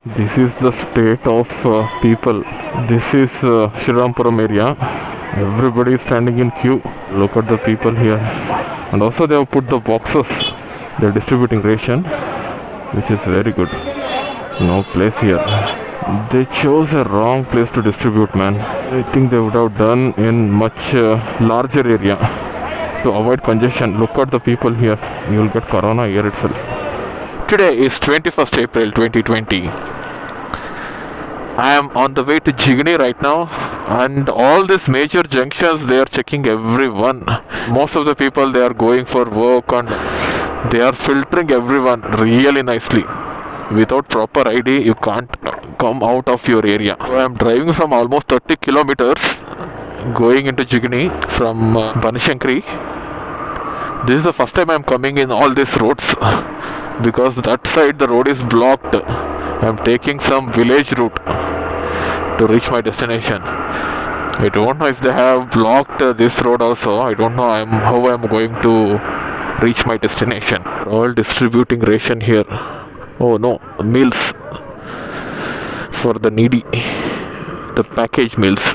This is the state of people. This is Shrirampuram area. Everybody is standing in queue. Look at the people here. And also they have put the boxes. They are distributing ration, which is very good. No place here. They chose a wrong place to distribute, man. I think they would have done in much larger area to avoid congestion. Look at the people here. You will get corona here itself. Today is 21st April 2020. I am on the way to Jigni right now, and all these major junctions they are checking everyone. Most of the people they are going for work and they are filtering everyone really nicely. Without proper ID you can't come out of your area. So I am driving from almost 30 kilometers going into Jigni from Banashankari. This is the first time I am coming in all these roads because that side the road is blocked. I am taking some village route to reach my destination. I don't know if they have blocked this road also. I don't know how I am going to reach my destination. All distributing ration here. Oh no, meals for the needy. The package meals.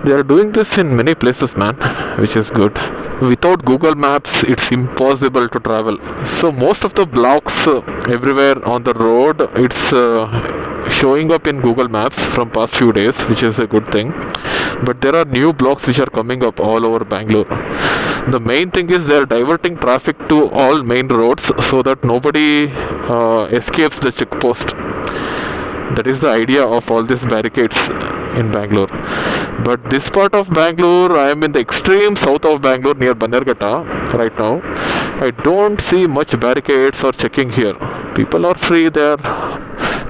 They are doing this in many places, man, which is good. Without Google Maps, it's impossible to travel. So most of the blocks everywhere on the road, it's showing up in Google Maps from past few days, which is a good thing. But there are new blocks which are coming up all over Bangalore. The main thing is they are diverting traffic to all main roads so that nobody escapes the checkpost. That is the idea of all these barricades in Bangalore. But this part of Bangalore, I am in the extreme south of Bangalore near Bannerghatta right now. I don't see much barricades or checking here. People are free, they are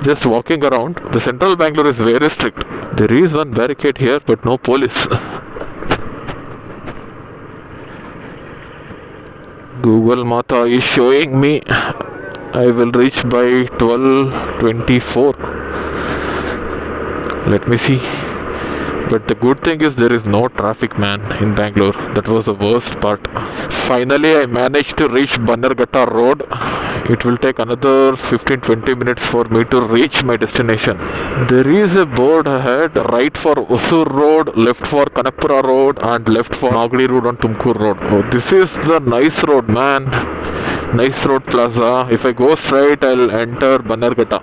just walking around. The central Bangalore is very strict. There is one barricade here but no police. Google Mata is showing me I will reach by 12:24. Let me see. But the good thing is there is no traffic, man, in Bangalore. That was the worst part. Finally I managed to reach Bannerghatta road. It will take another 15-20 minutes for me to reach my destination. There is a board ahead, right for Usur road, left for Kanakpura road and left for Magadi road and Tumkur road. Oh, this is the nice road, man. Nice road plaza. If I go straight I'll enter Bannerghatta.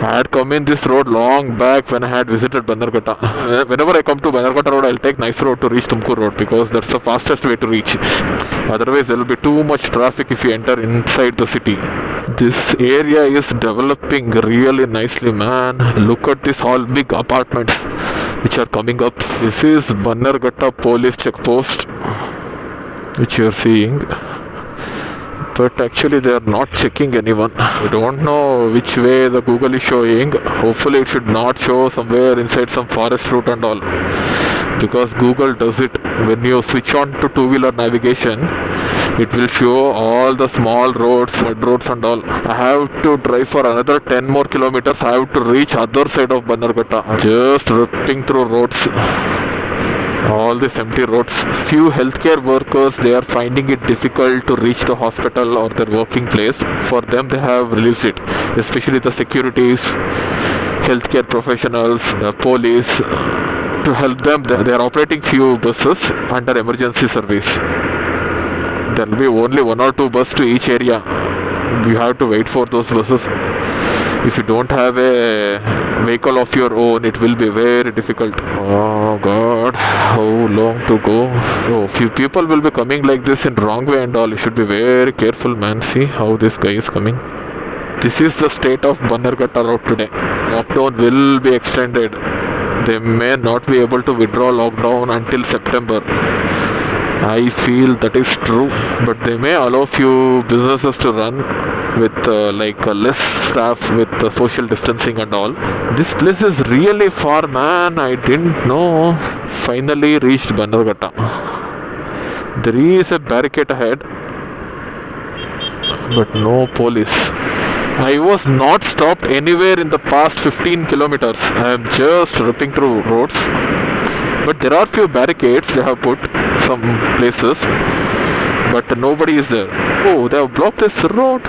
I had come in this road long back when I had visited Bannerghatta. Whenever I come to Bannerghatta road, I'll take nice road to reach Tumkur road because that's the fastest way to reach. Otherwise, there will be too much traffic if you enter inside the city. This area is developing really nicely, man. Look at this all big apartments which are coming up. This is Bannerghatta police checkpost, which you are seeing. But actually they are not checking anyone. I don't know which way the Google is showing. Hopefully it should not show somewhere inside some forest route and all, because Google does it. When you switch on to two-wheeler navigation, it will show all the small roads, mud roads and all. I have to drive for another 10 more kilometers. I have to reach other side of Bannerghatta. Just ripping through roads. All these empty roads. Few healthcare workers, they are finding it difficult to reach the hospital or their working place. For them they have released it, especially the securities, healthcare professionals, police. To help them, they are operating few buses under emergency service. There will be only 1 or 2 buses to each area. You have to wait for those buses. If you don't have a vehicle of your own, it will be very difficult. Oh god, how long to go? Oh, few people will be coming like this in wrong way and all. You should be very careful, man. See how this guy is coming. This is the state of Bannerghatta road today. Lockdown will be extended. They may not be able to withdraw lockdown until September. I feel that is true, but they may allow few businesses to run with less staff, with social distancing and all. This place is really far, man. I didn't know. Finally reached Bannerghatta. There is a barricade ahead, but no police. I was not stopped anywhere in the past 15 kilometers. I am just ripping through roads. But there are few barricades they have put some places, but nobody is there. Oh, they have blocked this road.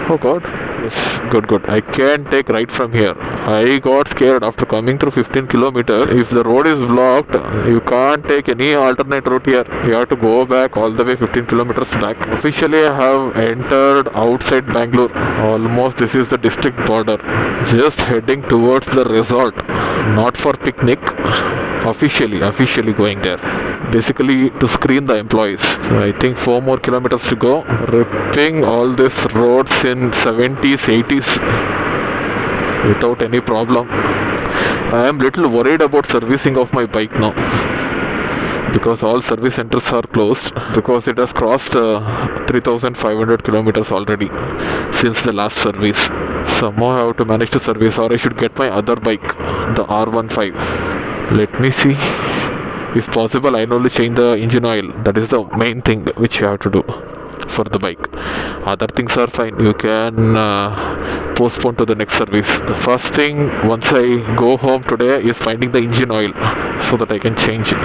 Oh god. Yes, good. I can take right from here. I got scared after coming through 15 kilometers. If the road is blocked, you can't take any alternate route here. You have to go back all the way 15 kilometers back. Officially, I have entered outside Bangalore. Almost this is the district border. Just heading towards the resort. Not for picnic. Officially going there. Basically to screen the employees. So I think 4 more kilometers to go. Ripping all these roads in 70s, 80s without any problem. I am little worried about servicing of my bike now, because all service centers are closed, because it has crossed 3500 kilometers already since the last service. Somehow I have to manage to service, or I should get my other bike, the R15. Let me see. If possible, I'll only change the engine oil. That is the main thing which you have to do for the bike. Other things are fine. You can postpone to the next service. The first thing once I go home today is finding the engine oil so that I can change it.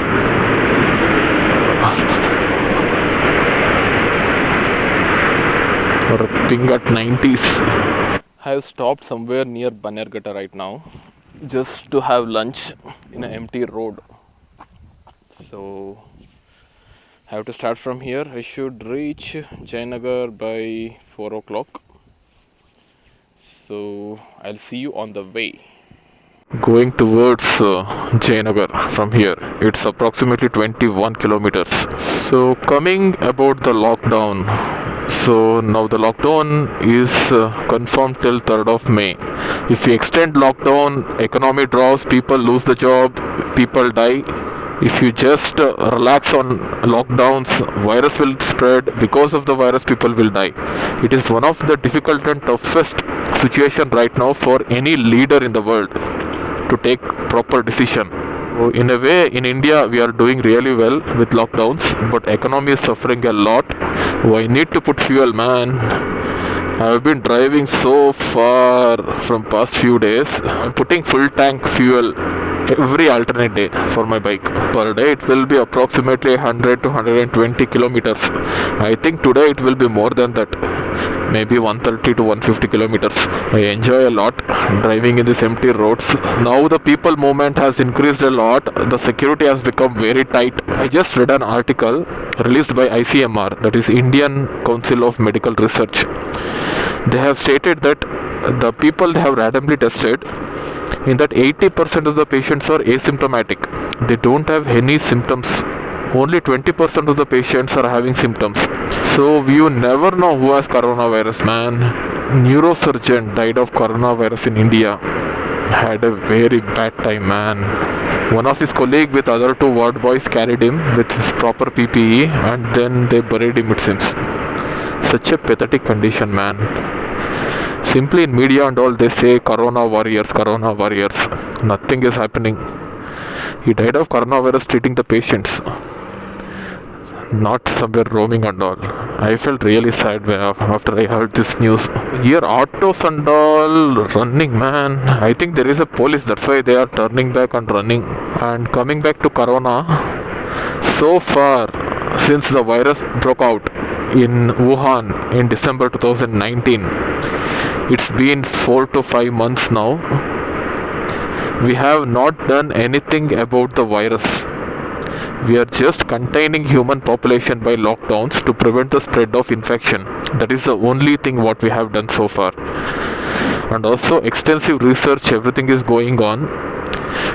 Ripping at 90s. I have stopped somewhere near Bannerghatta right now, just to have lunch in an empty road. So I have to start from here. I should reach Jayanagar by 4 o'clock. So I'll see you on the way. Going towards Jayanagar from here. It's approximately 21 kilometers. So coming about the lockdown. So now the lockdown is confirmed till 3rd of May. If we extend lockdown, economy drops, people lose the job, people die. If you just relax on lockdowns, virus will spread. Because of the virus, people will die. It is one of the difficult and toughest situation right now for any leader in the world to take proper decision. So in a way, in India, we are doing really well with lockdowns, but economy is suffering a lot. Oh, I need to put fuel, man. I have been driving so far from past few days. I'm putting full tank fuel every alternate day for my bike. Per day it will be approximately 100 to 120 kilometers. I think today it will be more than that, maybe 130 to 150 kilometers. I enjoy a lot driving in these empty roads. Now the people movement has increased a lot. The security has become very tight. I just read an article released by ICMR, that is Indian Council of Medical Research. They have stated that the people they have randomly tested, in that 80% of the patients are asymptomatic. They don't have any symptoms. Only 20% of the patients are having symptoms. So you never know who has coronavirus, man. Neurosurgeon died of coronavirus in India. Had a very bad time, man. One of his colleagues with other 2 ward boys carried him with his proper PPE and then they buried him, it seems. Such a pathetic condition, man. Simply in media and all they say corona warriors. Nothing is happening. He died of coronavirus treating the patients, not somewhere roaming and all. I felt really sad after I heard this news. Here autos and all running, man. I think there is a police, that's why they are turning back and running. And coming back to corona, so far since the virus broke out in Wuhan in December 2019, it's been 4 to 5 months now. We have not done anything about the virus. We are just containing human population by lockdowns to prevent the spread of infection. That is the only thing what we have done so far. And also extensive research, everything is going on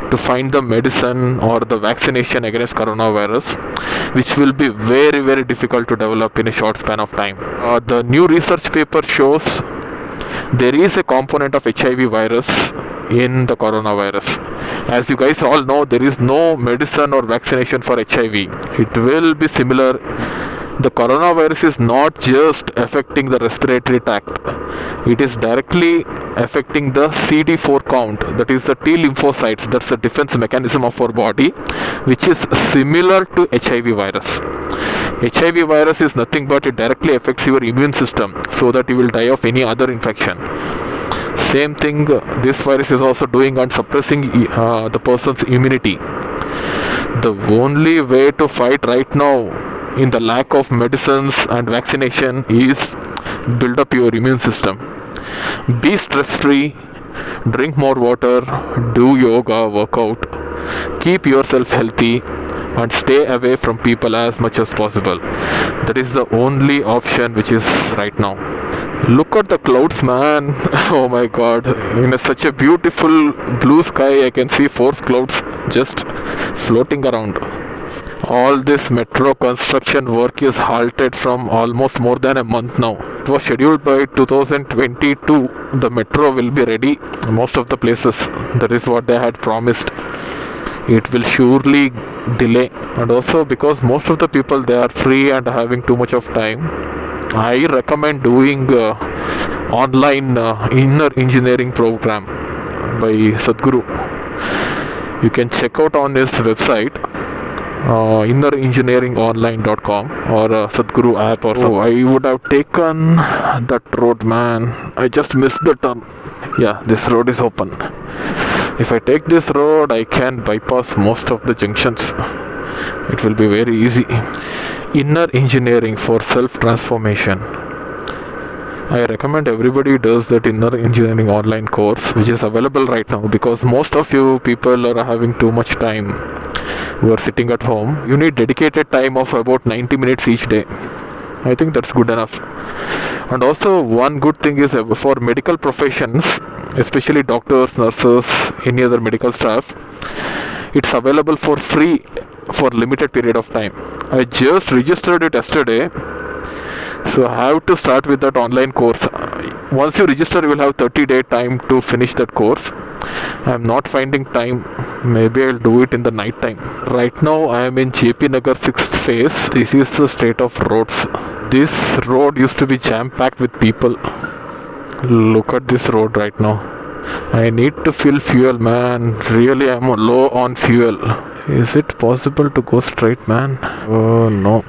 to find the medicine or the vaccination against coronavirus, which will be very, very difficult to develop in a short span of time. The new research paper shows there is a component of HIV virus in the coronavirus. As you guys all know, there is no medicine or vaccination for HIV. It will be similar. The coronavirus is not just affecting the respiratory tract. It is directly affecting the CD4 count, that is the T lymphocytes, that's the defense mechanism of our body, which is similar to HIV virus. HIV virus is nothing but it directly affects your immune system so that you will die of any other infection. Same thing this virus is also doing and suppressing the person's immunity. The only way to fight right now in the lack of medicines and vaccination is build up your immune system. Be stress free, drink more water, do yoga, workout, keep yourself healthy, and stay away from people as much as possible. That is the only option which is right now. Look at the clouds, man. Oh my god. In such a beautiful blue sky, I can see four clouds just floating around. All this metro construction work is halted from almost more than a month now. It was scheduled by 2022. The metro will be ready most of the places. That is what they had promised. It will surely delay, and also because most of the people, they are free and having too much of time, I recommend doing online inner engineering program by Sadhguru. You can check out on his website, innerengineeringonline.com, or Sadhguru app or so. I would have taken that road, man. I just missed the turn. Yeah, this road is open. If I take this road, I can bypass most of the junctions. It will be very easy. Inner engineering for self-transformation. I recommend everybody does that inner engineering online course, which is available right now, because most of you people are having too much time who are sitting at home. You need dedicated time of about 90 minutes each day. I think that's good enough. And also one good thing is for medical professions, especially doctors, nurses, any other medical staff, it's available for free for limited period of time. I just registered it yesterday, so I have to start with that online course. Once you register, you will have 30-day time to finish that course. I am not finding time. Maybe I'll do it in the night time. Right now I am in JP Nagar 6th phase. This is the state of roads. This road used to be jam-packed with people. Look at this road right now. I need to fill fuel, man. Really, I'm low on fuel. Is it possible to go straight, man? Oh no.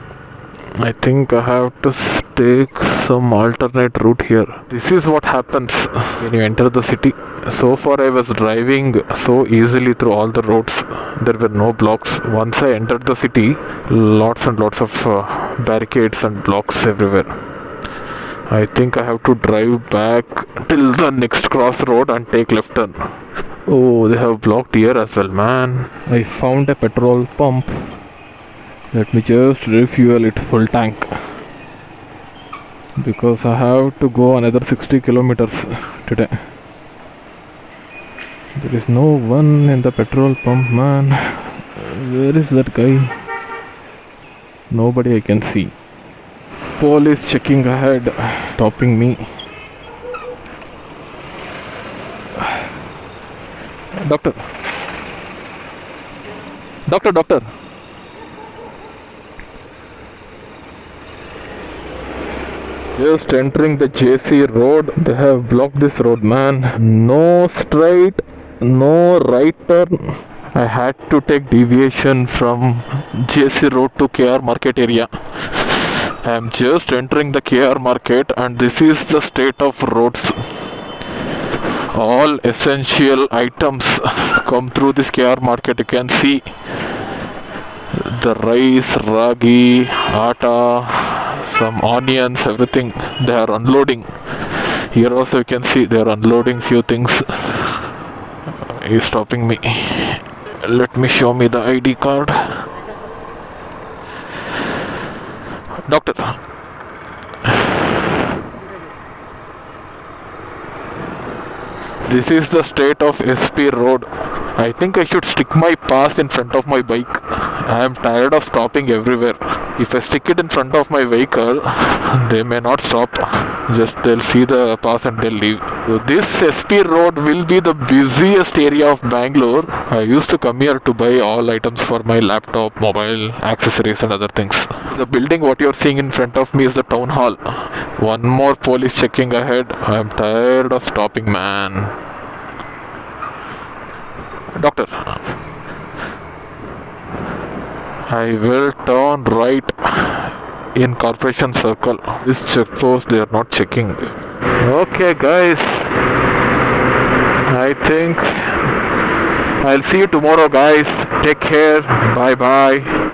I think I have to take some alternate route here. This is what happens when you enter the city. So far I was driving so easily through all the roads. There were no blocks. Once I entered the city, lots and lots of barricades and blocks everywhere. I think I have to drive back till the next crossroad and take left turn. Oh, they have blocked here as well, man. I found a petrol pump. Let me just refuel it full tank, because I have to go another 60 kilometers today. There is no one in the petrol pump, man. Where is that guy? Nobody I can see. Police checking ahead, stopping me. Doctor. Just entering the JC road. They have blocked this road, man. No straight, no right turn. I had to take deviation from JC road to KR market area. I am just entering the KR market, and this is the state of roads. All essential items come through this KR market. You can see the rice, ragi, atta, some onions, everything they are unloading. Here also you can see they are unloading few things. He is stopping me. Let me show me the ID card. Doctor. This is the state of SP road. I think I should stick my pass in front of my bike. I am tired of stopping everywhere. If I stick it in front of my vehicle, they may not stop. Just they'll see the pass and they'll leave. So this SP road will be the busiest area of Bangalore. I used to come here to buy all items for my laptop, mobile, accessories and other things. The building what you're seeing in front of me is the town hall. One more police checking ahead. I am tired of stopping, man. Doctor, I will turn right in Corporation Circle. This checkpost they are not checking. Okay guys, I think I'll see you tomorrow guys. Take care. Bye bye.